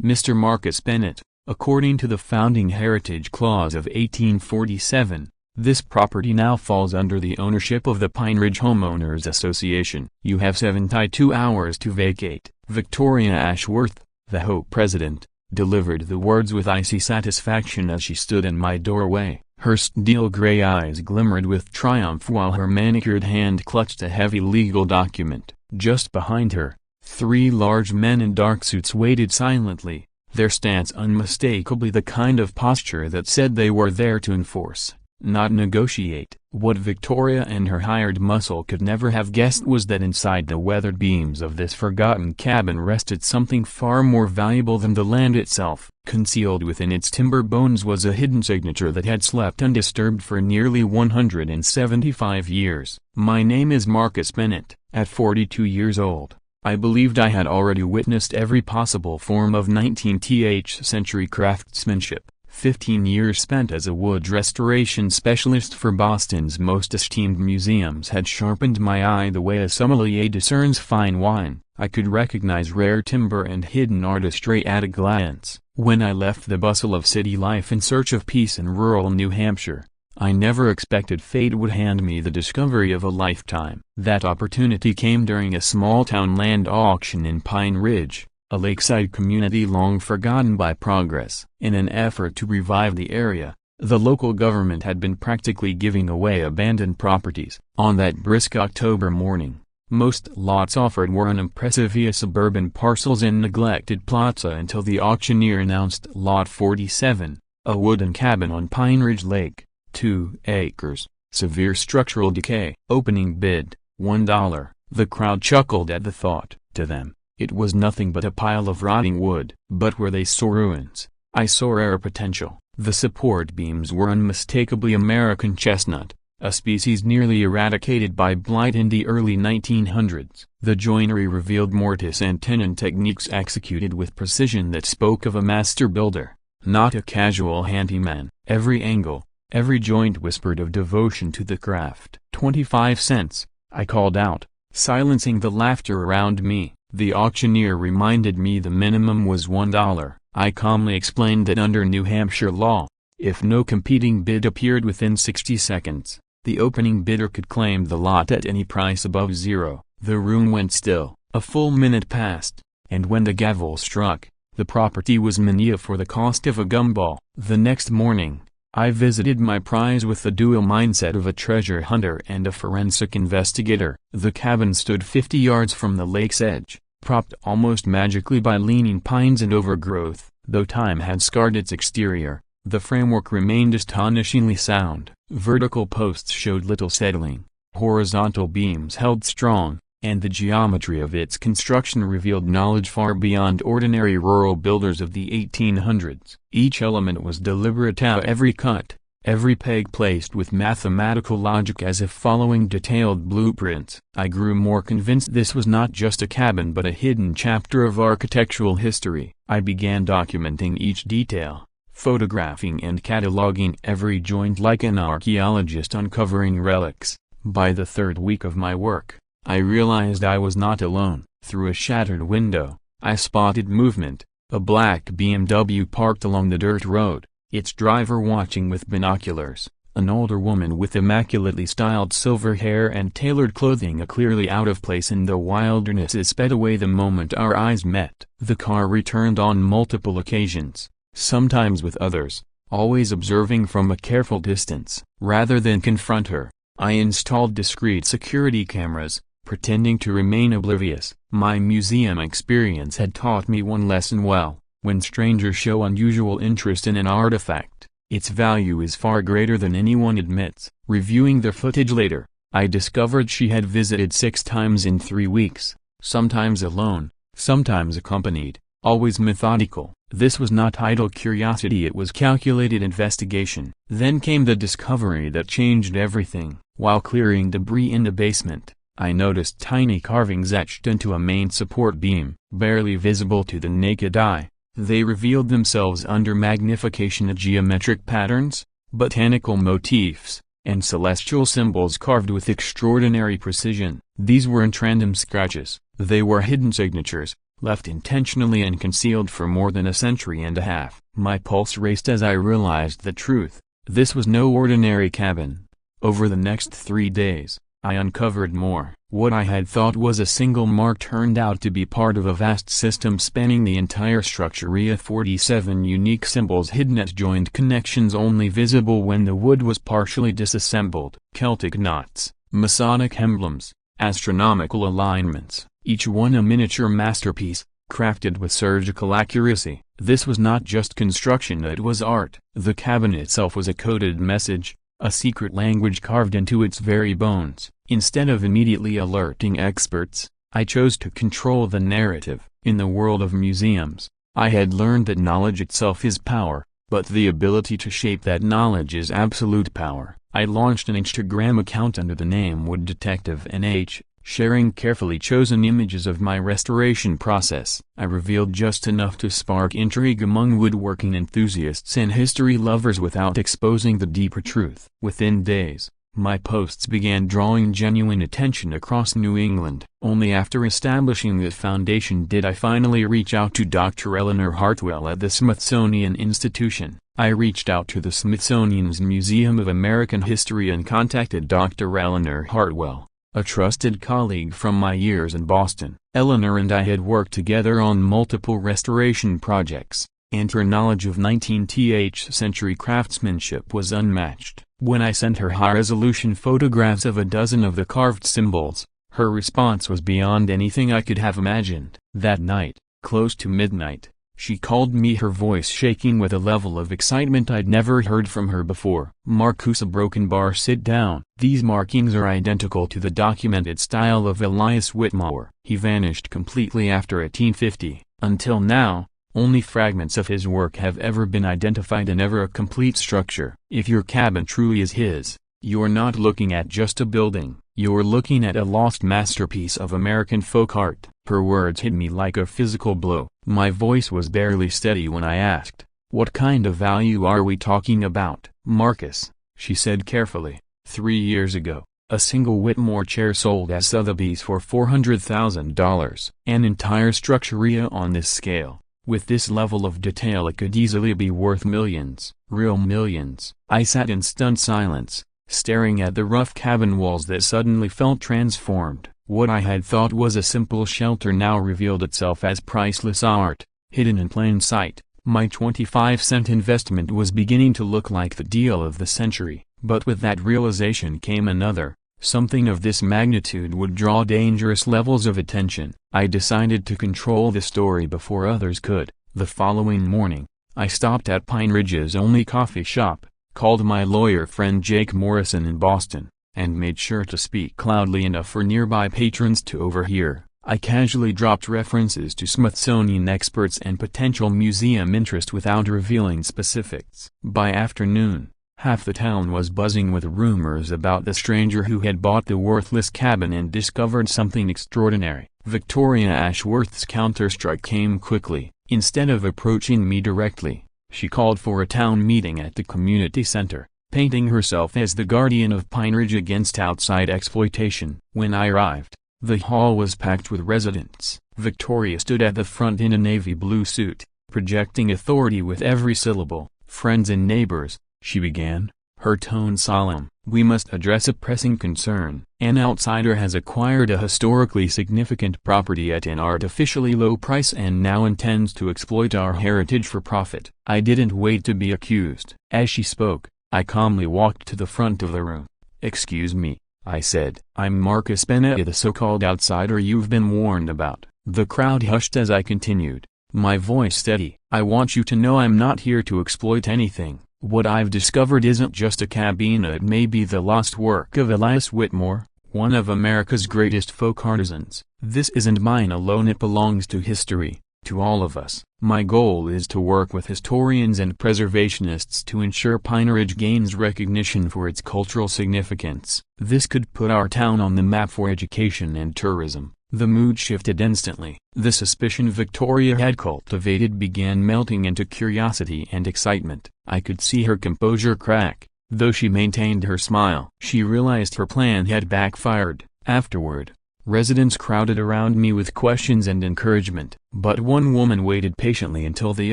Mr. Marcus Bennett. According to the Founding Heritage Clause of 1847, this property now falls under the ownership of the Pine Ridge Homeowners Association. You have 72 hours to vacate. Victoria Ashworth, the HOA president, delivered the words with icy satisfaction as she stood in my doorway. Her steel gray eyes glimmered with triumph while her manicured hand clutched a heavy legal document. Just behind her, 3 large men in dark suits waited silently, their stance unmistakably the kind of posture that said they were there to enforce, not negotiate. What Victoria and her hired muscle could never have guessed was that inside the weathered beams of this forgotten cabin rested something far more valuable than the land itself. Concealed within its timber bones was a hidden signature that had slept undisturbed for nearly 175 years. My name is Marcus Bennett. At 42 years old, I believed I had already witnessed every possible form of 19th century craftsmanship. 15 years spent as a wood restoration specialist for Boston's most esteemed museums had sharpened my eye the way a sommelier discerns fine wine. I could recognize rare timber and hidden artistry at a glance. When I left the bustle of city life in search of peace in rural New Hampshire, I never expected fate would hand me the discovery of a lifetime. That opportunity came during a small-town land auction in Pine Ridge, a lakeside community long forgotten by progress. In an effort to revive the area, the local government had been practically giving away abandoned properties. On that brisk October morning, most lots offered were unimpressive suburban parcels and neglected plots until the auctioneer announced Lot 47, a wooden cabin on Pine Ridge Lake, 2 acres, severe structural decay. Opening bid, $1. The crowd chuckled at the thought. To them, it was nothing but a pile of rotting wood. But where they saw ruins, I saw rare potential. The support beams were unmistakably American chestnut, a species nearly eradicated by blight in the early 1900s. The joinery revealed mortise and tenon techniques executed with precision that spoke of a master builder, not a casual handyman. Every angle, every joint whispered of devotion to the craft. 25 cents, I called out, silencing the laughter around me. The auctioneer reminded me the minimum was $1. I calmly explained that under New Hampshire law, if no competing bid appeared within 60 seconds, the opening bidder could claim the lot at any price above $0. The room went still. A full minute passed, and when the gavel struck, the property was mania for the cost of a gumball. The next morning, I visited my prize with the dual mindset of a treasure hunter and a forensic investigator. The cabin stood 50 yards from the lake's edge, propped almost magically by leaning pines and overgrowth. Though time had scarred its exterior, the framework remained astonishingly sound. Vertical posts showed little settling, horizontal beams held strong, and the geometry of its construction revealed knowledge far beyond ordinary rural builders of the 1800s. Each element was deliberate, every cut, every peg placed with mathematical logic as if following detailed blueprints. I grew more convinced this was not just a cabin but a hidden chapter of architectural history. I began documenting each detail, photographing and cataloging every joint like an archaeologist uncovering relics. By the third week of my work, I realized I was not alone. Through a shattered window, I spotted movement, a black BMW parked along the dirt road, its driver watching with binoculars, an older woman with immaculately styled silver hair and tailored clothing clearly out of place in the wilderness sped away the moment our eyes met. The car returned on multiple occasions, sometimes with others, always observing from a careful distance. Rather than confront her, I installed discreet security cameras, pretending to remain oblivious. My museum experience had taught me one lesson well: when strangers show unusual interest in an artifact, its value is far greater than anyone admits. Reviewing the footage later, I discovered she had visited 6 times in 3 weeks, sometimes alone, sometimes accompanied, always methodical. This was not idle curiosity, it was calculated investigation. Then came the discovery that changed everything. While clearing debris in the basement, I noticed tiny carvings etched into a main support beam. Barely visible to the naked eye, they revealed themselves under magnification as geometric patterns, botanical motifs, and celestial symbols carved with extraordinary precision. These weren't random scratches, they were hidden signatures, left intentionally and concealed for more than a century and a half. My pulse raced as I realized the truth. This was no ordinary cabin. Over the next 3 days, I uncovered more. What I had thought was a single mark turned out to be part of a vast system spanning the entire structure. 47 unique symbols hidden at joint connections only visible when the wood was partially disassembled. Celtic knots, Masonic emblems, astronomical alignments, each one a miniature masterpiece, crafted with surgical accuracy. This was not just construction, it was art. The cabin itself was a coded message, a secret language carved into its very bones. Instead of immediately alerting experts, I chose to control the narrative. In the world of museums, I had learned that knowledge itself is power, but the ability to shape that knowledge is absolute power. I launched an Instagram account under the name Wood Detective NH, sharing carefully chosen images of my restoration process. I revealed just enough to spark intrigue among woodworking enthusiasts and history lovers without exposing the deeper truth. Within days, my posts began drawing genuine attention across New England. Only after establishing that foundation did I finally reach out to Dr. Eleanor Hartwell at the Smithsonian Institution. I reached out to the Smithsonian's Museum of American History and contacted Dr. Eleanor Hartwell, a trusted colleague from my years in Boston. Eleanor and I had worked together on multiple restoration projects, and her knowledge of 19th century craftsmanship was unmatched. When I sent her high-resolution photographs of a dozen of the carved symbols, her response was beyond anything I could have imagined. That night, close to midnight, she called me, her voice shaking with a level of excitement I'd never heard from her before. "Marcus, a broken bar, sit down. These markings are identical to the documented style of Elias Whitmore. He vanished completely after 1850. Until now, only fragments of his work have ever been identified and ever a complete structure. If your cabin truly is his, you're not looking at just a building, you're looking at a lost masterpiece of American folk art." Her words hit me like a physical blow. My voice was barely steady when I asked, "What kind of value are we talking about?" "Marcus," she said carefully, 3 years ago, a single Whitmore chair sold at Sotheby's for $400,000. An entire structure on this scale, with this level of detail, it could easily be worth millions, real millions. I sat in stunned silence, staring at the rough cabin walls that suddenly felt transformed. What I had thought was a simple shelter now revealed itself as priceless art, hidden in plain sight. My 25-cent investment was beginning to look like the deal of the century, but with that realization came another. Something of this magnitude would draw dangerous levels of attention. I decided to control the story before others could. The following morning, I stopped at Pine Ridge's only coffee shop, called my lawyer friend Jake Morrison in Boston, and made sure to speak loudly enough for nearby patrons to overhear. I casually dropped references to Smithsonian experts and potential museum interest without revealing specifics. By afternoon, half the town was buzzing with rumors about the stranger who had bought the worthless cabin and discovered something extraordinary. Victoria Ashworth's counterstrike came quickly. Instead of approaching me directly, she called for a town meeting at the community center, painting herself as the guardian of Pine Ridge against outside exploitation. When I arrived, the hall was packed with residents. Victoria stood at the front in a navy blue suit, projecting authority with every syllable. "Friends and neighbors," she began, her tone solemn, "we must address a pressing concern. An outsider has acquired a historically significant property at an artificially low price and now intends to exploit our heritage for profit." I didn't wait to be accused. As she spoke, I calmly walked to the front of the room. "Excuse me," I said. "I'm Marcus Bennett, the so-called outsider you've been warned about." The crowd hushed as I continued, my voice steady. "I want you to know I'm not here to exploit anything. What I've discovered isn't just a cabina, it may be the lost work of Elias Whitmore, one of America's greatest folk artisans. This isn't mine alone, it belongs to history, to all of us. My goal is to work with historians and preservationists to ensure Pine Ridge gains recognition for its cultural significance. This could put our town on the map for education and tourism." The mood shifted instantly. The suspicion Victoria had cultivated began melting into curiosity and excitement. I could see her composure crack, though she maintained her smile. She realized her plan had backfired. Afterward, Residents crowded around me with questions and encouragement, but one woman waited patiently until the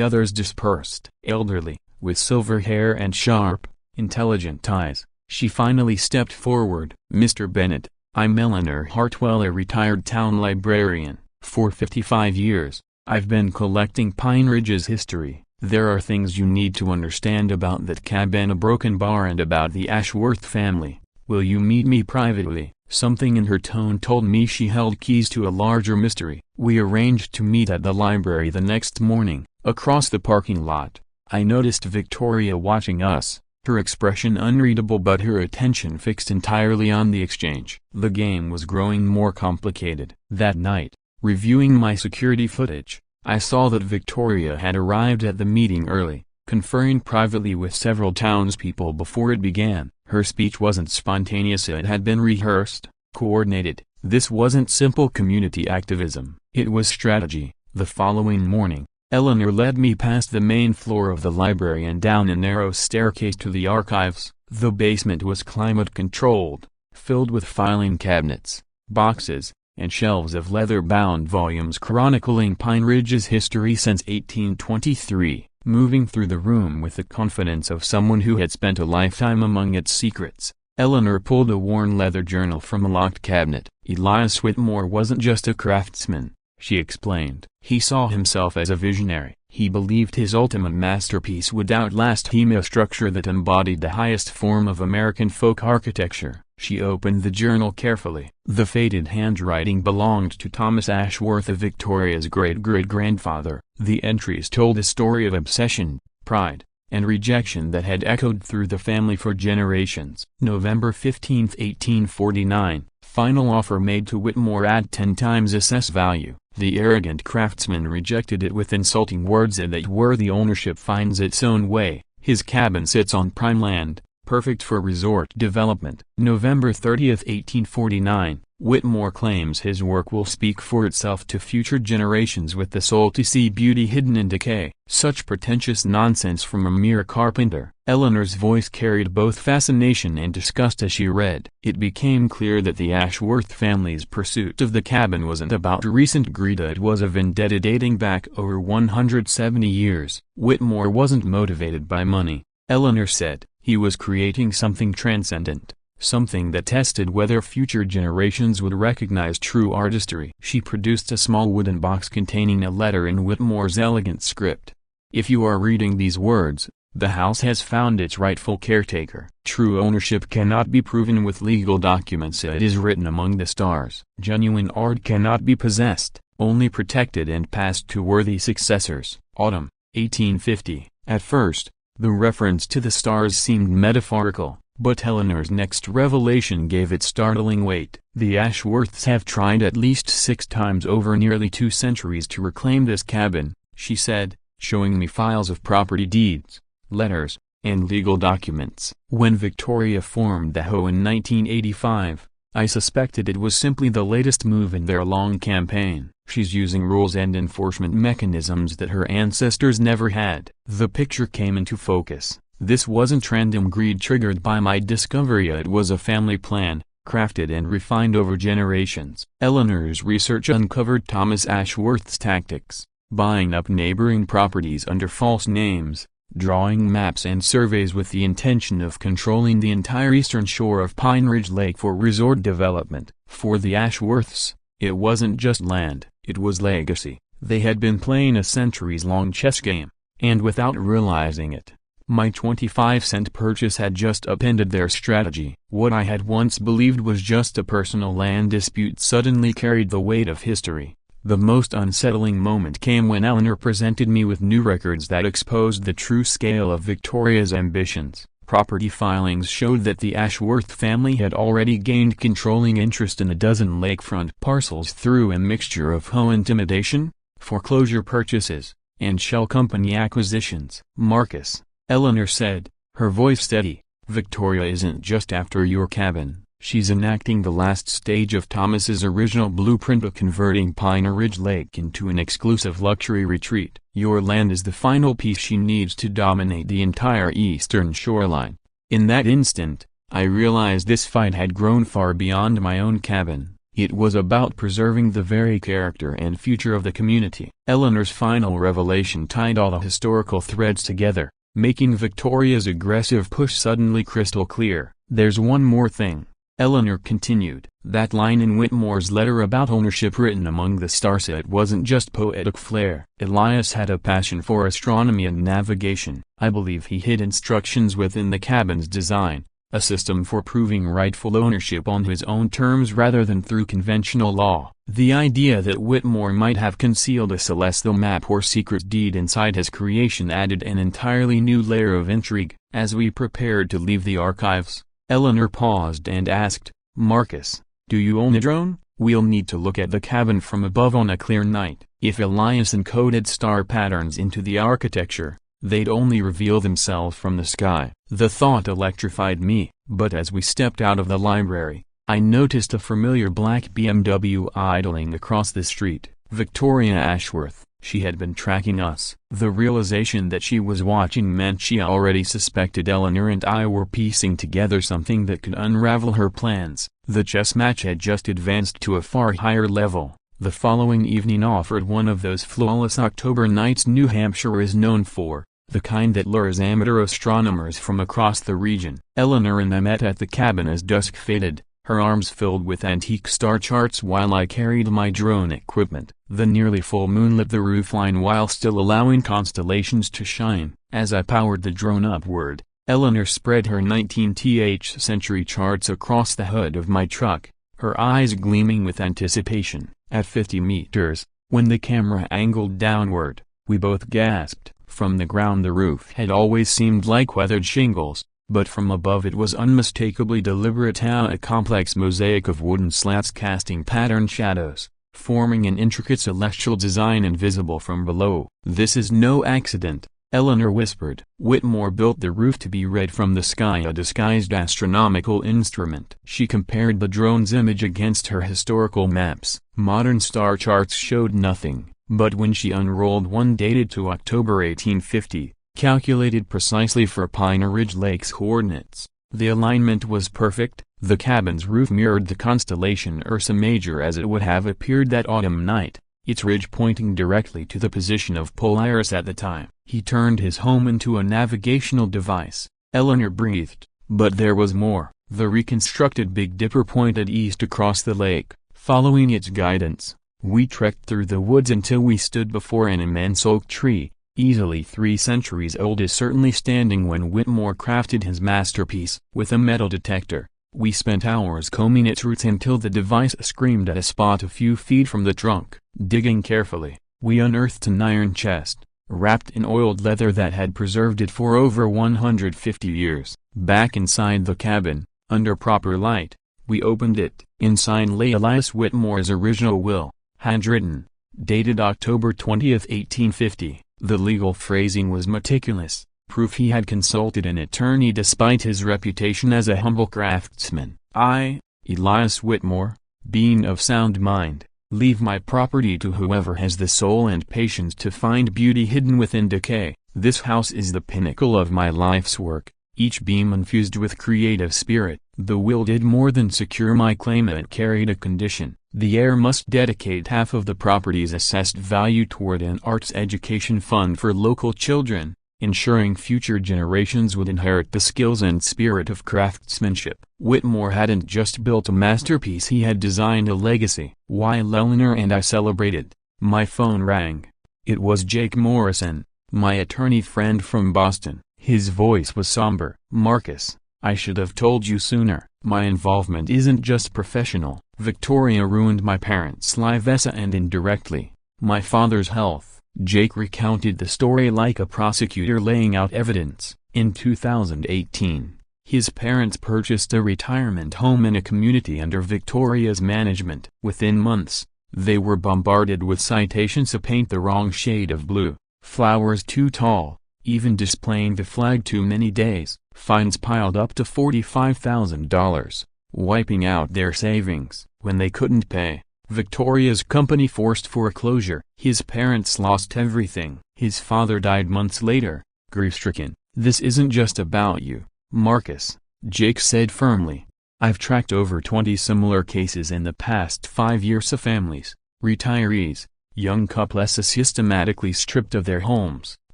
others dispersed. Elderly, with silver hair and sharp, intelligent eyes, she finally stepped forward. "Mr. Bennett, I'm Eleanor Hartwell, a retired town librarian. For 55 years, I've been collecting Pine Ridge's history. There are things you need to understand about that cabin, a broken bar, and about the Ashworth family. Will you meet me privately?" Something in her tone told me she held keys to a larger mystery. We arranged to meet at the library the next morning. Across the parking lot, I noticed Victoria watching us, her expression unreadable but her attention fixed entirely on the exchange. The game was growing more complicated. That night, reviewing my security footage, I saw that Victoria had arrived at the meeting early, conferring privately with several townspeople before it began. Her speech wasn't spontaneous, it had been rehearsed, coordinated. This wasn't simple community activism, it was strategy. The following morning, Eleanor led me past the main floor of the library and down a narrow staircase to the archives. The basement was climate-controlled, filled with filing cabinets, boxes, and shelves of leather-bound volumes chronicling Pine Ridge's history since 1823. Moving through the room with the confidence of someone who had spent a lifetime among its secrets, Eleanor pulled a worn leather journal from a locked cabinet. "Elias Whitmore wasn't just a craftsman," she explained. "He saw himself as a visionary. He believed his ultimate masterpiece would outlast him, a structure that embodied the highest form of American folk architecture." She opened the journal carefully. The faded handwriting belonged to Thomas Ashworth, of Victoria's great-great-grandfather. The entries told a story of obsession, pride, and rejection that had echoed through the family for generations. November 15, 1849, final offer made to Whitmore at 10 times assessed value. The arrogant craftsman rejected it with insulting words that worthy ownership finds its own way. His cabin sits on prime land, perfect for resort development. November 30, 1849, Whitmore claims his work will speak for itself to future generations with the soul to see beauty hidden in decay. Such pretentious nonsense from a mere carpenter. Eleanor's voice carried both fascination and disgust as she read. It became clear that the Ashworth family's pursuit of the cabin wasn't about recent greed, it was a vendetta dating back over 170 years. Whitmore wasn't motivated by money, Eleanor said. He was creating something transcendent, something that tested whether future generations would recognize true artistry. She produced a small wooden box containing a letter in Whitmore's elegant script. "If you are reading these words, the house has found its rightful caretaker. True ownership cannot be proven with legal documents. It is written among the stars. Genuine art cannot be possessed, only protected and passed to worthy successors." Autumn, 1850. At first, the reference to the stars seemed metaphorical, but Eleanor's next revelation gave it startling weight. "The Ashworths have tried at least 6 times over nearly 2 centuries to reclaim this cabin," she said, showing me files of property deeds, letters, and legal documents. When Victoria formed the HOA in 1985, I suspected it was simply the latest move in their long campaign. She's using rules and enforcement mechanisms that her ancestors never had. The picture came into focus. This wasn't random greed triggered by my discovery, it was a family plan, crafted and refined over generations. Eleanor's research uncovered Thomas Ashworth's tactics, buying up neighboring properties under false names, drawing maps and surveys with the intention of controlling the entire eastern shore of Pine Ridge Lake for resort development. For the Ashworths, it wasn't just land, it was legacy. They had been playing a centuries-long chess game, and without realizing it, my 25-cent purchase had just upended their strategy. What I had once believed was just a personal land dispute suddenly carried the weight of history. The most unsettling moment came when Eleanor presented me with new records that exposed the true scale of Victoria's ambitions. Property filings showed that the Ashworth family had already gained controlling interest in a dozen lakefront parcels through a mixture of home intimidation, foreclosure purchases, and shell company acquisitions. "Marcus," Eleanor said, her voice steady, "Victoria isn't just after your cabin. She's enacting the last stage of Thomas's original blueprint of converting Pine Ridge Lake into an exclusive luxury retreat. Your land is the final piece she needs to dominate the entire eastern shoreline." In that instant, I realized this fight had grown far beyond my own cabin. It was about preserving the very character and future of the community. Eleanor's final revelation tied all the historical threads together, making Victoria's aggressive push suddenly crystal clear. "There's one more thing," Eleanor continued. "That line in Whitmore's letter about ownership written among the stars, it wasn't just poetic flair. Elias had a passion for astronomy and navigation. I believe he hid instructions within the cabin's design, a system for proving rightful ownership on his own terms rather than through conventional law." The idea that Whitmore might have concealed a celestial map or secret deed inside his creation added an entirely new layer of intrigue. As we prepared to leave the archives, Eleanor paused and asked, "Marcus, do you own a drone? We'll need to look at the cabin from above on a clear night." If Elias encoded star patterns into the architecture, they'd only reveal themselves from the sky. The thought electrified me, but as we stepped out of the library, I noticed a familiar black BMW idling across the street. Victoria Ashworth. She had been tracking us. The realization that she was watching meant she already suspected Eleanor and I were piecing together something that could unravel her plans. The chess match had just advanced to a far higher level. The following evening offered one of those flawless October nights New Hampshire is known for, the kind that lures amateur astronomers from across the region. Eleanor and I met at the cabin as dusk faded, her arms filled with antique star charts while I carried my drone equipment. The nearly full moon lit the roofline while still allowing constellations to shine. As I powered the drone upward, Eleanor spread her 19th century charts across the hood of my truck, her eyes gleaming with anticipation. At 50 meters, when the camera angled downward, we both gasped. From the ground the roof had always seemed like weathered shingles, but from above it was unmistakably deliberate, a complex mosaic of wooden slats casting patterned shadows, forming an intricate celestial design invisible from below. "This is no accident," Eleanor whispered. "Whitmore built the roof to be read from the sky, a disguised astronomical instrument." She compared the drone's image against her historical maps. Modern star charts showed nothing, but when she unrolled one dated to October 1850, calculated precisely for Pine Ridge Lake's coordinates, the alignment was perfect. The cabin's roof mirrored the constellation Ursa Major as it would have appeared that autumn night, its ridge pointing directly to the position of Polaris at the time. "He turned his home into a navigational device," Eleanor breathed. But there was more. The reconstructed Big Dipper pointed east across the lake. Following its guidance, we trekked through the woods until we stood before an immense oak tree, easily 3 centuries old, is certainly standing when Whitmore crafted his masterpiece. With a metal detector, we spent hours combing its roots until the device screamed at a spot a few feet from the trunk. Digging carefully, we unearthed an iron chest, wrapped in oiled leather that had preserved it for over 150 years. Back inside the cabin, under proper light, we opened it. Inside lay Elias Whitmore's original will, handwritten, dated October 20, 1850. The legal phrasing was meticulous, proof he had consulted an attorney despite his reputation as a humble craftsman. "I, Elias Whitmore, being of sound mind, leave my property to whoever has the soul and patience to find beauty hidden within decay. This house is the pinnacle of my life's work, each beam infused with creative spirit." The will did more than secure my claim, it carried a condition. The heir must dedicate half of the property's assessed value toward an arts education fund for local children, ensuring future generations would inherit the skills and spirit of craftsmanship. Whitmore hadn't just built a masterpiece, he had designed a legacy. While Eleanor and I celebrated, my phone rang. It was Jake Morrison, my attorney friend from Boston. His voice was somber. "Marcus, I should have told you sooner. My involvement isn't just professional. Victoria ruined my parents' lives and indirectly, my father's health." Jake recounted the story like a prosecutor laying out evidence. In 2018, his parents purchased a retirement home in a community under Victoria's management. Within months, they were bombarded with citations to paint the wrong shade of blue, flowers too tall, even displaying the flag too many days. Fines piled up to $45,000, wiping out their savings. When they couldn't pay, Victoria's company forced foreclosure. His parents lost everything. His father died months later, grief-stricken. "This isn't just about you, Marcus," Jake said firmly. I've tracked over 20 similar cases in the past 5 years of families, retirees, young couples systematically stripped of their homes.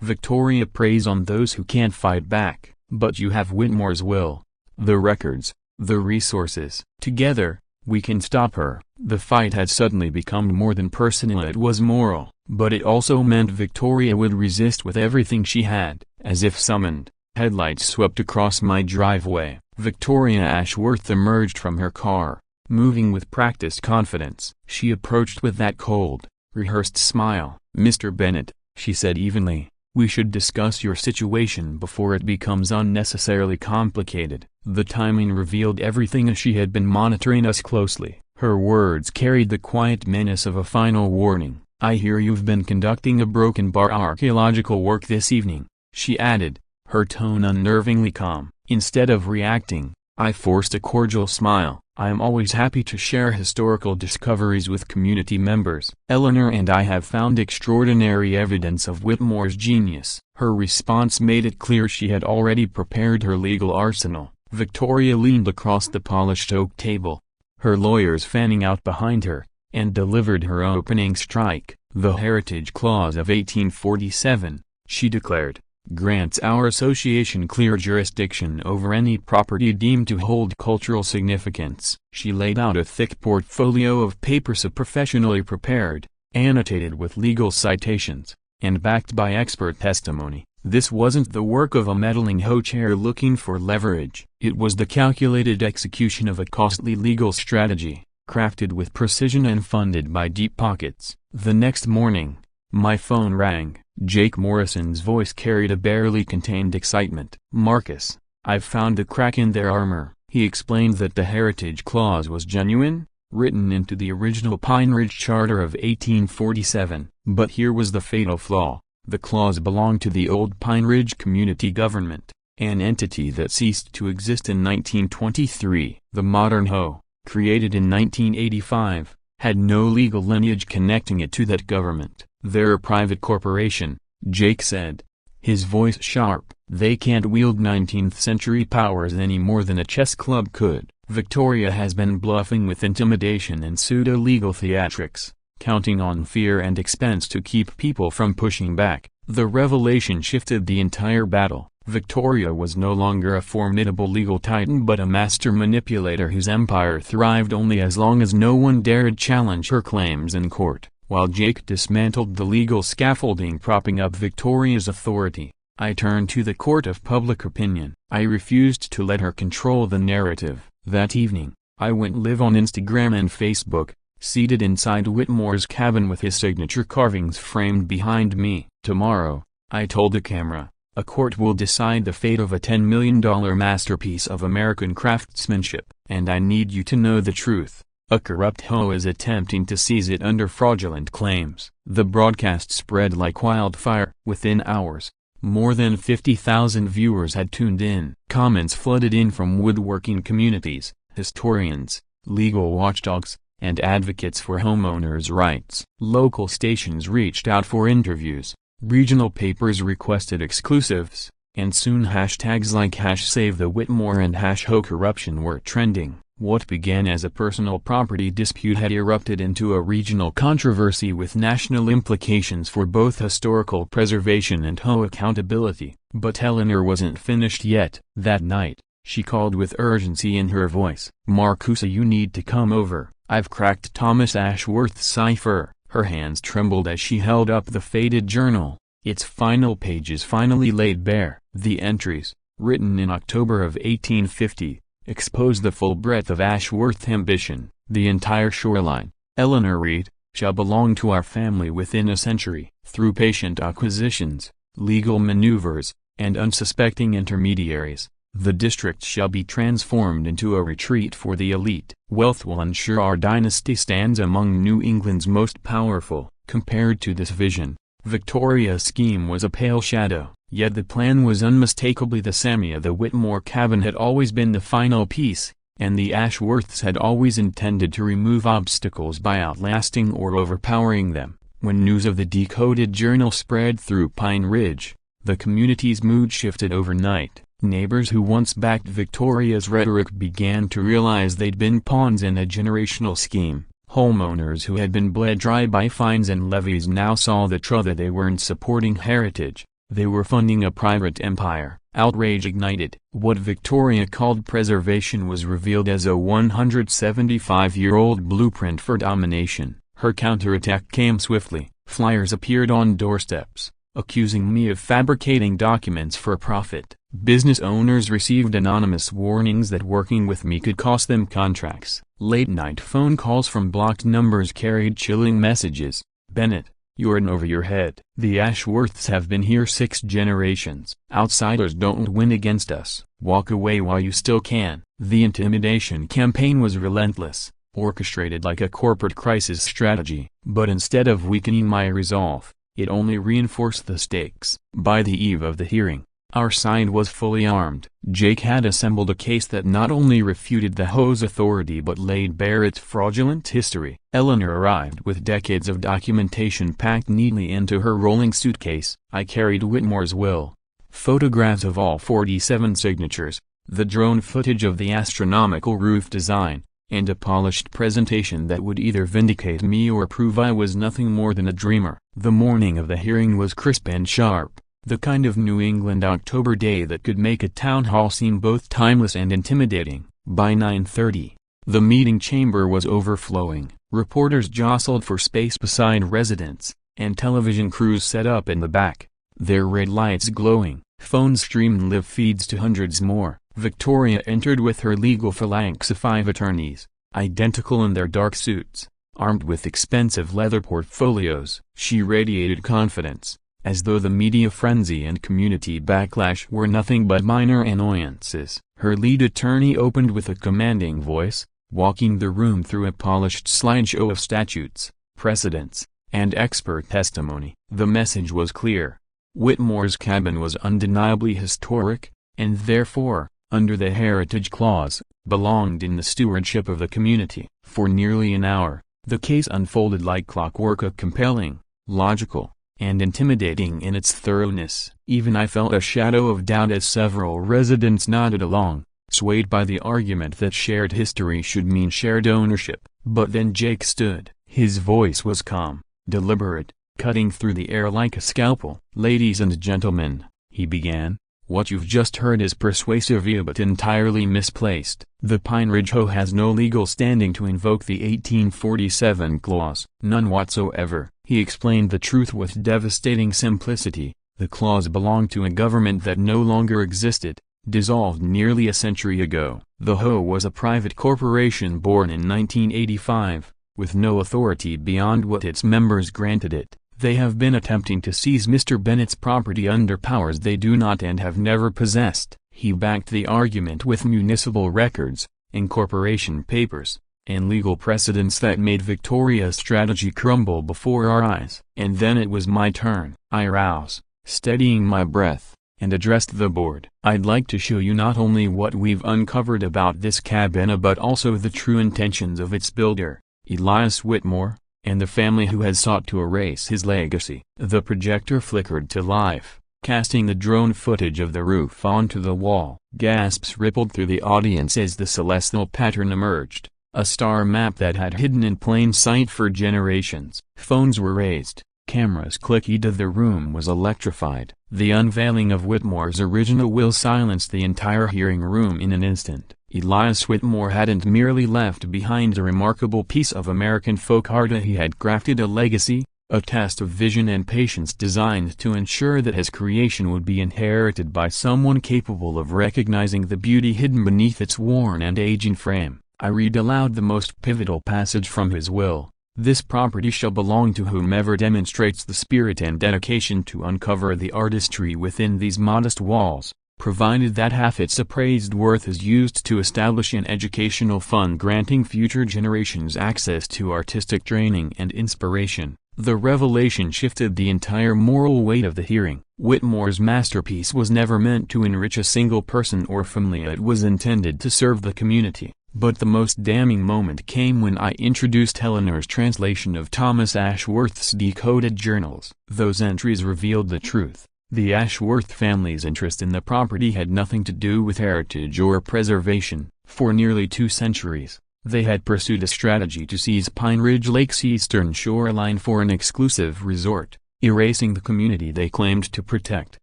Victoria preys on those who can't fight back. But you have Whitmore's will, the records, the resources. Together, we can stop her. The fight had suddenly become more than personal, it was moral. But it also meant Victoria would resist with everything she had. As if summoned, headlights swept across my driveway. Victoria Ashworth emerged from her car, moving with practiced confidence. She approached with that cold, rehearsed smile. "Mr. Bennett," she said evenly, "we should discuss your situation before it becomes unnecessarily complicated." The timing revealed everything as she had been monitoring us closely. Her words carried the quiet menace of a final warning. "I hear you've been conducting a broken bar archaeological work this evening," she added, her tone unnervingly calm. Instead of reacting, I forced a cordial smile. "I am always happy to share historical discoveries with community members. Eleanor and I have found extraordinary evidence of Whitmore's genius." Her response made it clear she had already prepared her legal arsenal. Victoria leaned across the polished oak table, her lawyers fanning out behind her, and delivered her opening strike. "The Heritage Clause of 1847, she declared, grants our association clear jurisdiction over any property deemed to hold cultural significance." She laid out a thick portfolio of papers professionally prepared, annotated with legal citations, and backed by expert testimony. This wasn't the work of a meddling HOA looking for leverage. It was the calculated execution of a costly legal strategy, crafted with precision and funded by deep pockets. The next morning, my phone rang. Jake Morrison's voice carried a barely contained excitement. "Marcus, I've found a crack in their armor." He explained that the Heritage Clause was genuine, written into the original Pine Ridge Charter of 1847. But here was the fatal flaw. The clause belonged to the old Pine Ridge Community Government, an entity that ceased to exist in 1923. The modern HOA, created in 1985, had no legal lineage connecting it to that government. "They're a private corporation," Jake said, his voice sharp. "They can't wield 19th-century powers any more than a chess club could." Victoria has been bluffing with intimidation and pseudo-legal theatrics, counting on fear and expense to keep people from pushing back. The revelation shifted the entire battle. Victoria was no longer a formidable legal titan but a master manipulator whose empire thrived only as long as no one dared challenge her claims in court. While Jake dismantled the legal scaffolding propping up Victoria's authority, I turned to the court of public opinion. I refused to let her control the narrative. That evening, I went live on Instagram and Facebook, seated inside Whitmore's cabin with his signature carvings framed behind me. "Tomorrow," I told the camera, "a court will decide the fate of a $10 million masterpiece of American craftsmanship. And I need you to know the truth. A corrupt HOA is attempting to seize it under fraudulent claims." The broadcast spread like wildfire. Within hours, more than 50,000 viewers had tuned in. Comments flooded in from woodworking communities, historians, legal watchdogs, and advocates for homeowners' rights. Local stations reached out for interviews, regional papers requested exclusives, and soon hashtags like #SaveTheWhitmore and #HoCorruption were trending. What began as a personal property dispute had erupted into a regional controversy with national implications for both historical preservation and HOA accountability. But Eleanor wasn't finished yet. That night, she called with urgency in her voice. "Marcus, you need to come over. I've cracked Thomas Ashworth's cipher." Her hands trembled as she held up the faded journal, its final pages finally laid bare. The entries, written in October of 1850, exposed the full breadth of Ashworth's ambition. The entire shoreline, Eleanor read, shall belong to our family within a century. Through patient acquisitions, legal maneuvers, and unsuspecting intermediaries, the district shall be transformed into a retreat for the elite. Wealth will ensure our dynasty stands among New England's most powerful. Compared to this vision, Victoria's scheme was a pale shadow. Yet the plan was unmistakably the Samia. The Whitmore cabin had always been the final piece, and the Ashworths had always intended to remove obstacles by outlasting or overpowering them. When news of the decoded journal spread through Pine Ridge, the community's mood shifted overnight. Neighbors who once backed Victoria's rhetoric began to realize they'd been pawns in a generational scheme. Homeowners who had been bled dry by fines and levies now saw the truth that they weren't supporting heritage, they were funding a private empire. Outrage ignited. What Victoria called preservation was revealed as a 175-year-old blueprint for domination. Her counterattack came swiftly. Flyers appeared on doorsteps, accusing me of fabricating documents for profit. Business owners received anonymous warnings that working with me could cost them contracts. Late-night phone calls from blocked numbers carried chilling messages. "Bennett, you're in over your head. The Ashworths have been here 6 generations. Outsiders don't win against us. Walk away while you still can." The intimidation campaign was relentless, orchestrated like a corporate crisis strategy. But instead of weakening my resolve, it only reinforced the stakes. By the eve of the hearing, our side was fully armed. Jake had assembled a case that not only refuted the HOA's authority but laid bare its fraudulent history. Eleanor arrived with decades of documentation packed neatly into her rolling suitcase. I carried Whitmore's will, photographs of all 47 signatures, the drone footage of the astronomical roof design, and a polished presentation that would either vindicate me or prove I was nothing more than a dreamer. The morning of the hearing was crisp and sharp. The kind of New England October day that could make a town hall seem both timeless and intimidating. By 9:30, the meeting chamber was overflowing. Reporters jostled for space beside residents, and television crews set up in the back, their red lights glowing. Phones streamed live feeds to hundreds more. Victoria entered with her legal phalanx of 5 attorneys, identical in their dark suits, armed with expensive leather portfolios. She radiated confidence, as though the media frenzy and community backlash were nothing but minor annoyances. Her lead attorney opened with a commanding voice, walking the room through a polished slideshow of statutes, precedents, and expert testimony. The message was clear. Whitmore's cabin was undeniably historic, and therefore, under the Heritage Clause, belonged in the stewardship of the community. For nearly an hour, the case unfolded like clockwork, a compelling, logical, and intimidating in its thoroughness. Even I felt a shadow of doubt as several residents nodded along, swayed by the argument that shared history should mean shared ownership. But then Jake stood. His voice was calm, deliberate, cutting through the air like a scalpel. "Ladies and gentlemen," he began, "what you've just heard is persuasive but entirely misplaced. The Pine Ridge HOA has no legal standing to invoke the 1847 clause. None whatsoever." He explained the truth with devastating simplicity. The clause belonged to a government that no longer existed, dissolved nearly a century ago. The HOA was a private corporation born in 1985, with no authority beyond what its members granted it. They have been attempting to seize Mr. Bennett's property under powers they do not and have never possessed. He backed the argument with municipal records, incorporation papers, and legal precedents that made Victoria's strategy crumble before our eyes. And then it was my turn. I rose, steadying my breath, and addressed the board. "I'd like to show you not only what we've uncovered about this cabana but also the true intentions of its builder, Elias Whitmore, and the family who has sought to erase his legacy." The projector flickered to life, casting the drone footage of the roof onto the wall. Gasps rippled through the audience as the celestial pattern emerged, a star map that had hidden in plain sight for generations. Phones were raised, cameras clicked. The room was electrified. The unveiling of Whitmore's original will silenced the entire hearing room in an instant. Elias Whitmore hadn't merely left behind a remarkable piece of American folk art, he had crafted a legacy, a test of vision and patience designed to ensure that his creation would be inherited by someone capable of recognizing the beauty hidden beneath its worn and aging frame. I read aloud the most pivotal passage from his will. "This property shall belong to whomever demonstrates the spirit and dedication to uncover the artistry within these modest walls, provided that half its appraised worth is used to establish an educational fund granting future generations access to artistic training and inspiration." The revelation shifted the entire moral weight of the hearing. Whitmore's masterpiece was never meant to enrich a single person or family, it was intended to serve the community. But the most damning moment came when I introduced Eleanor's translation of Thomas Ashworth's decoded journals. Those entries revealed the truth. The Ashworth family's interest in the property had nothing to do with heritage or preservation. For nearly 2 centuries, they had pursued a strategy to seize Pine Ridge Lake's eastern shoreline for an exclusive resort, erasing the community they claimed to protect.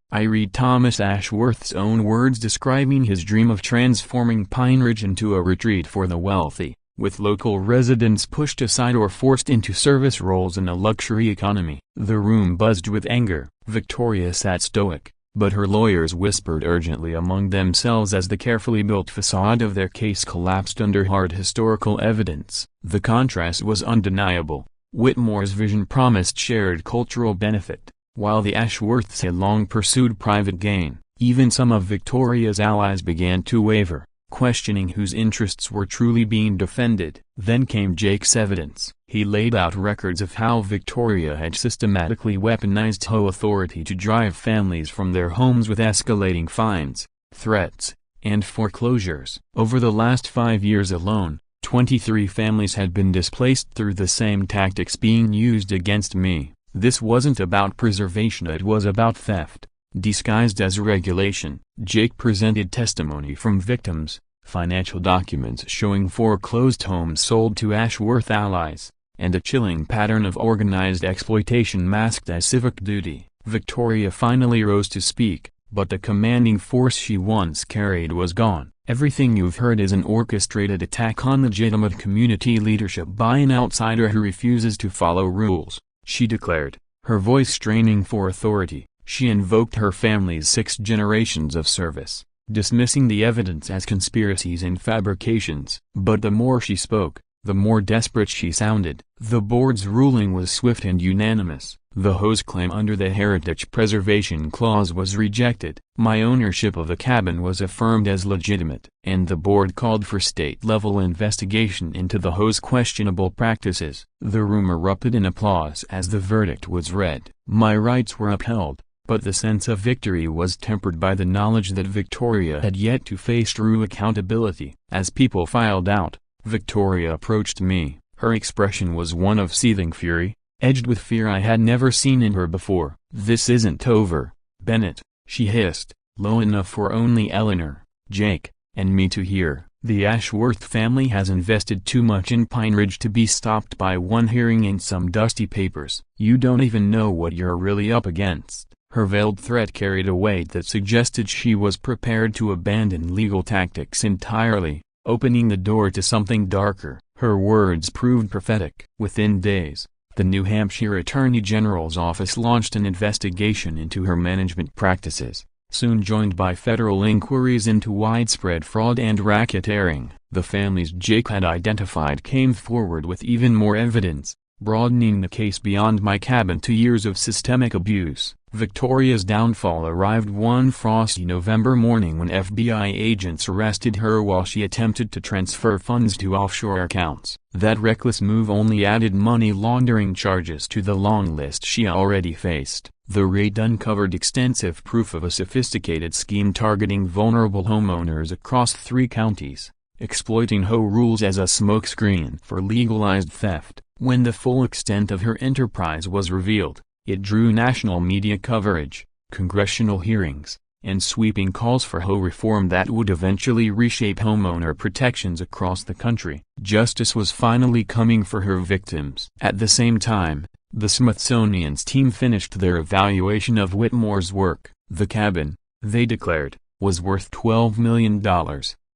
I read Thomas Ashworth's own words describing his dream of transforming Pine Ridge into a retreat for the wealthy, with local residents pushed aside or forced into service roles in a luxury economy. The room buzzed with anger. Victoria sat stoic, but her lawyers whispered urgently among themselves as the carefully built facade of their case collapsed under hard historical evidence. The contrast was undeniable. Whitmore's vision promised shared cultural benefit, while the Ashworths had long pursued private gain. Even some of Victoria's allies began to waver, questioning whose interests were truly being defended. Then came Jake's evidence. He laid out records of how Victoria had systematically weaponized HOA authority to drive families from their homes with escalating fines, threats, and foreclosures. Over the last 5 years alone, 23 families had been displaced through the same tactics being used against me. This wasn't about preservation, it was about theft, disguised as regulation. Jake presented testimony from victims, financial documents showing foreclosed homes sold to Ashworth allies, and a chilling pattern of organized exploitation masked as civic duty. Victoria finally rose to speak, but the commanding force she once carried was gone. Everything you've heard is an orchestrated attack on legitimate community leadership by an outsider who refuses to follow rules, she declared, her voice straining for authority. She invoked her family's 6 generations of service, dismissing the evidence as conspiracies and fabrications. But the more she spoke, the more desperate she sounded. The board's ruling was swift and unanimous. The HOA's claim under the Heritage Preservation Clause was rejected. My ownership of the cabin was affirmed as legitimate, and the board called for state-level investigation into the HOA's questionable practices. The room erupted in applause as the verdict was read. My rights were upheld, but the sense of victory was tempered by the knowledge that Victoria had yet to face true accountability. As people filed out, Victoria approached me. Her expression was one of seething fury, edged with fear I had never seen in her before. "This isn't over, Bennett," she hissed, low enough for only Eleanor, Jake, and me to hear. "The Ashworth family has invested too much in Pine Ridge to be stopped by one hearing in some dusty papers. You don't even know what you're really up against." Her veiled threat carried a weight that suggested she was prepared to abandon legal tactics entirely, opening the door to something darker. Her words proved prophetic. Within days, the New Hampshire Attorney General's office launched an investigation into her management practices, soon joined by federal inquiries into widespread fraud and racketeering. The families Jake had identified came forward with even more evidence, broadening the case beyond my cabin to years of systemic abuse. Victoria's downfall arrived one frosty November morning when FBI agents arrested her while she attempted to transfer funds to offshore accounts. That reckless move only added money laundering charges to the long list she already faced. The raid uncovered extensive proof of a sophisticated scheme targeting vulnerable homeowners across 3 counties, exploiting HOA rules as a smokescreen for legalized theft. When the full extent of her enterprise was revealed, it drew national media coverage, congressional hearings, and sweeping calls for HOA reform that would eventually reshape homeowner protections across the country. Justice was finally coming for her victims. At the same time, the Smithsonian's team finished their evaluation of Whitmore's work. The cabin, they declared, was worth $12 million,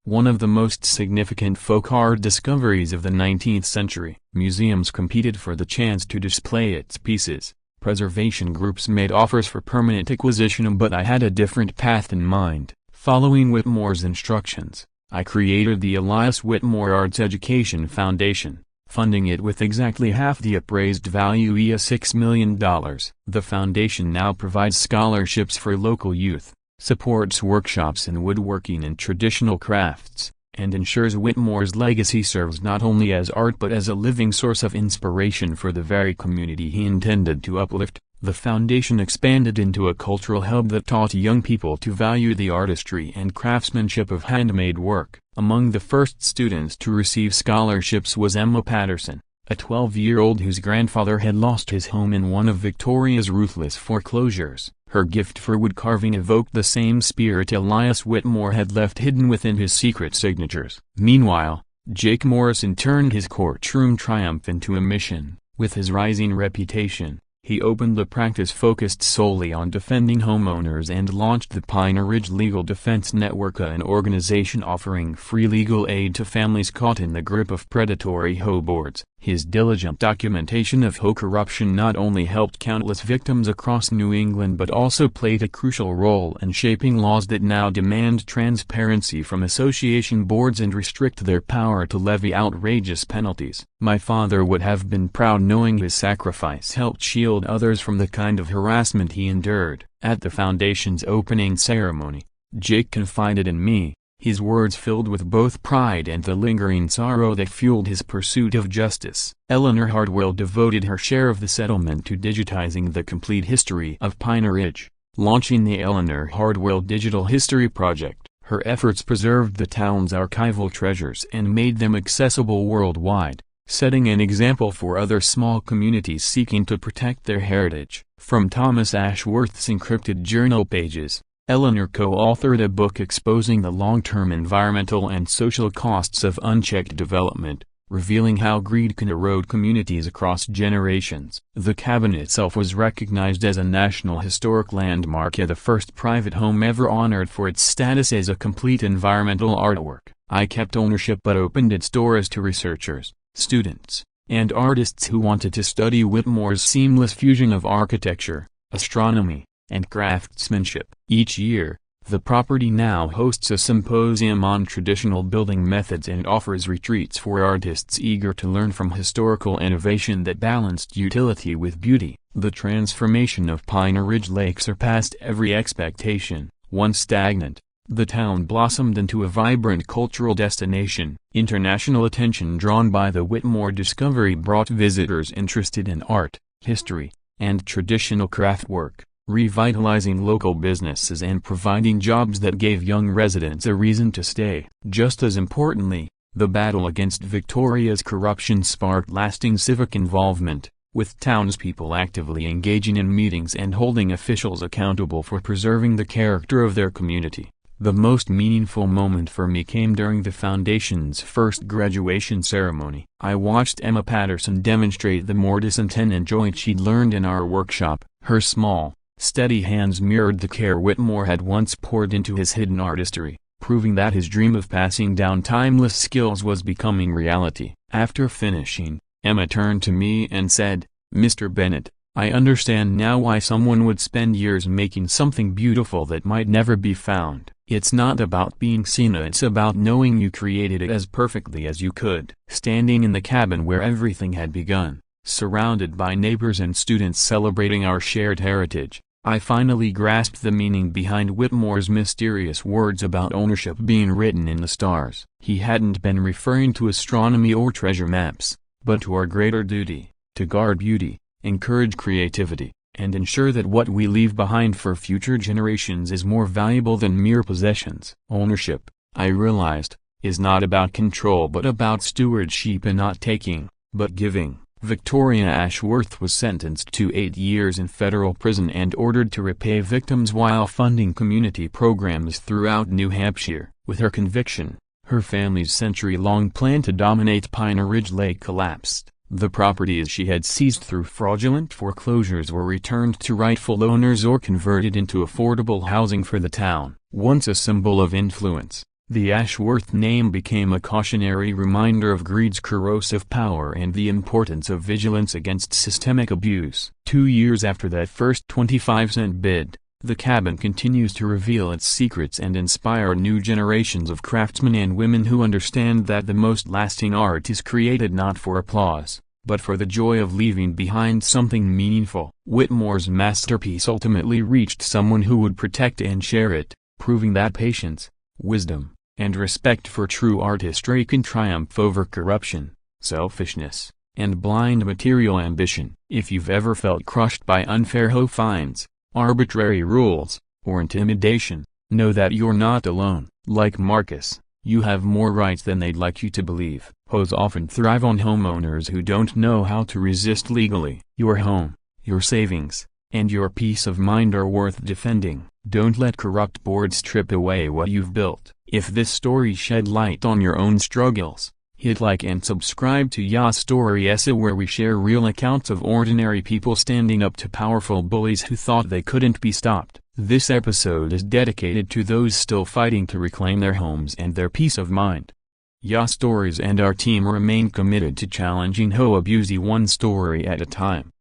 one of the most significant folk art discoveries of the 19th century. Museums competed for the chance to display its pieces. Preservation groups made offers for permanent acquisition, but I had a different path in mind. Following Whitmore's instructions, I created the Elias Whitmore Arts Education Foundation, funding it with exactly half the appraised value, $6 million. The foundation now provides scholarships for local youth, supports workshops in woodworking and traditional crafts, and ensures Whitmore's legacy serves not only as art but as a living source of inspiration for the very community he intended to uplift. The foundation expanded into a cultural hub that taught young people to value the artistry and craftsmanship of handmade work. Among the first students to receive scholarships was Emma Patterson, a 12-year-old whose grandfather had lost his home in one of Victoria's ruthless foreclosures. Her gift for wood carving evoked the same spirit Elias Whitmore had left hidden within his secret signatures. Meanwhile, Jake Morrison turned his courtroom triumph into a mission. With his rising reputation, he opened a practice focused solely on defending homeowners and launched the Pine Ridge Legal Defense Network, an organization offering free legal aid to families caught in the grip of predatory HOA boards. His diligent documentation of HOA corruption not only helped countless victims across New England but also played a crucial role in shaping laws that now demand transparency from association boards and restrict their power to levy outrageous penalties. My father would have been proud knowing his sacrifice helped shield others from the kind of harassment he endured. At the foundation's opening ceremony, Jake confided in me, his words filled with both pride and the lingering sorrow that fueled his pursuit of justice. Eleanor Hardwell devoted her share of the settlement to digitizing the complete history of Pine Ridge, launching the Eleanor Hardwell Digital History Project. Her efforts preserved the town's archival treasures and made them accessible worldwide, setting an example for other small communities seeking to protect their heritage. From Thomas Ashworth's encrypted journal pages, Eleanor co-authored a book exposing the long-term environmental and social costs of unchecked development, revealing how greed can erode communities across generations. The cabin itself was recognized as a National Historic Landmark, the first private home ever honored for its status as a complete environmental artwork. I kept ownership but opened its doors to researchers, students, and artists who wanted to study Whitmore's seamless fusion of architecture, astronomy, and craftsmanship. Each year, the property now hosts a symposium on traditional building methods and offers retreats for artists eager to learn from historical innovation that balanced utility with beauty. The transformation of Pine Ridge Lake surpassed every expectation. Once stagnant, the town blossomed into a vibrant cultural destination. International attention drawn by the Whitmore discovery brought visitors interested in art, history, and traditional craftwork, revitalizing local businesses and providing jobs that gave young residents a reason to stay. Just as importantly, the battle against Victoria's corruption sparked lasting civic involvement, with townspeople actively engaging in meetings and holding officials accountable for preserving the character of their community. The most meaningful moment for me came during the foundation's first graduation ceremony. I watched Emma Patterson demonstrate the mordicin and joy she'd learned in our workshop. Her small, steady hands mirrored the care Whitmore had once poured into his hidden artistry, proving that his dream of passing down timeless skills was becoming reality. After finishing, Emma turned to me and said, "Mr. Bennett, I understand now why someone would spend years making something beautiful that might never be found. It's not about being seen, it's about knowing you created it as perfectly as you could." Standing in the cabin where everything had begun, surrounded by neighbors and students celebrating our shared heritage, I finally grasped the meaning behind Whitmore's mysterious words about ownership being written in the stars. He hadn't been referring to astronomy or treasure maps, but to our greater duty, to guard beauty, encourage creativity, and ensure that what we leave behind for future generations is more valuable than mere possessions. Ownership, I realized, is not about control but about stewardship, and not taking, but giving. Victoria Ashworth was sentenced to 8 years in federal prison and ordered to repay victims while funding community programs throughout New Hampshire. With her conviction, her family's century-long plan to dominate Pine Ridge Lake collapsed. The properties she had seized through fraudulent foreclosures were returned to rightful owners or converted into affordable housing for the town. Once a symbol of influence, the Ashworth name became a cautionary reminder of greed's corrosive power and the importance of vigilance against systemic abuse. 2 years after that first 25-cent bid, the cabin continues to reveal its secrets and inspire new generations of craftsmen and women who understand that the most lasting art is created not for applause, but for the joy of leaving behind something meaningful. Whitmore's masterpiece ultimately reached someone who would protect and share it, proving that patience, wisdom, and respect for true artistry can triumph over corruption, selfishness, and blind material ambition. If you've ever felt crushed by unfair HOA fines, arbitrary rules, or intimidation, know that you're not alone. Like Marcus, you have more rights than they'd like you to believe. HOAs often thrive on homeowners who don't know how to resist legally. Your home, your savings, and your peace of mind are worth defending. Don't let corrupt boards strip away what you've built. If this story shed light on your own struggles, hit like and subscribe to Ya Stories, where we share real accounts of ordinary people standing up to powerful bullies who thought they couldn't be stopped. This episode is dedicated to those still fighting to reclaim their homes and their peace of mind. Ya Stories and our team remain committed to challenging HOA abuse one story at a time.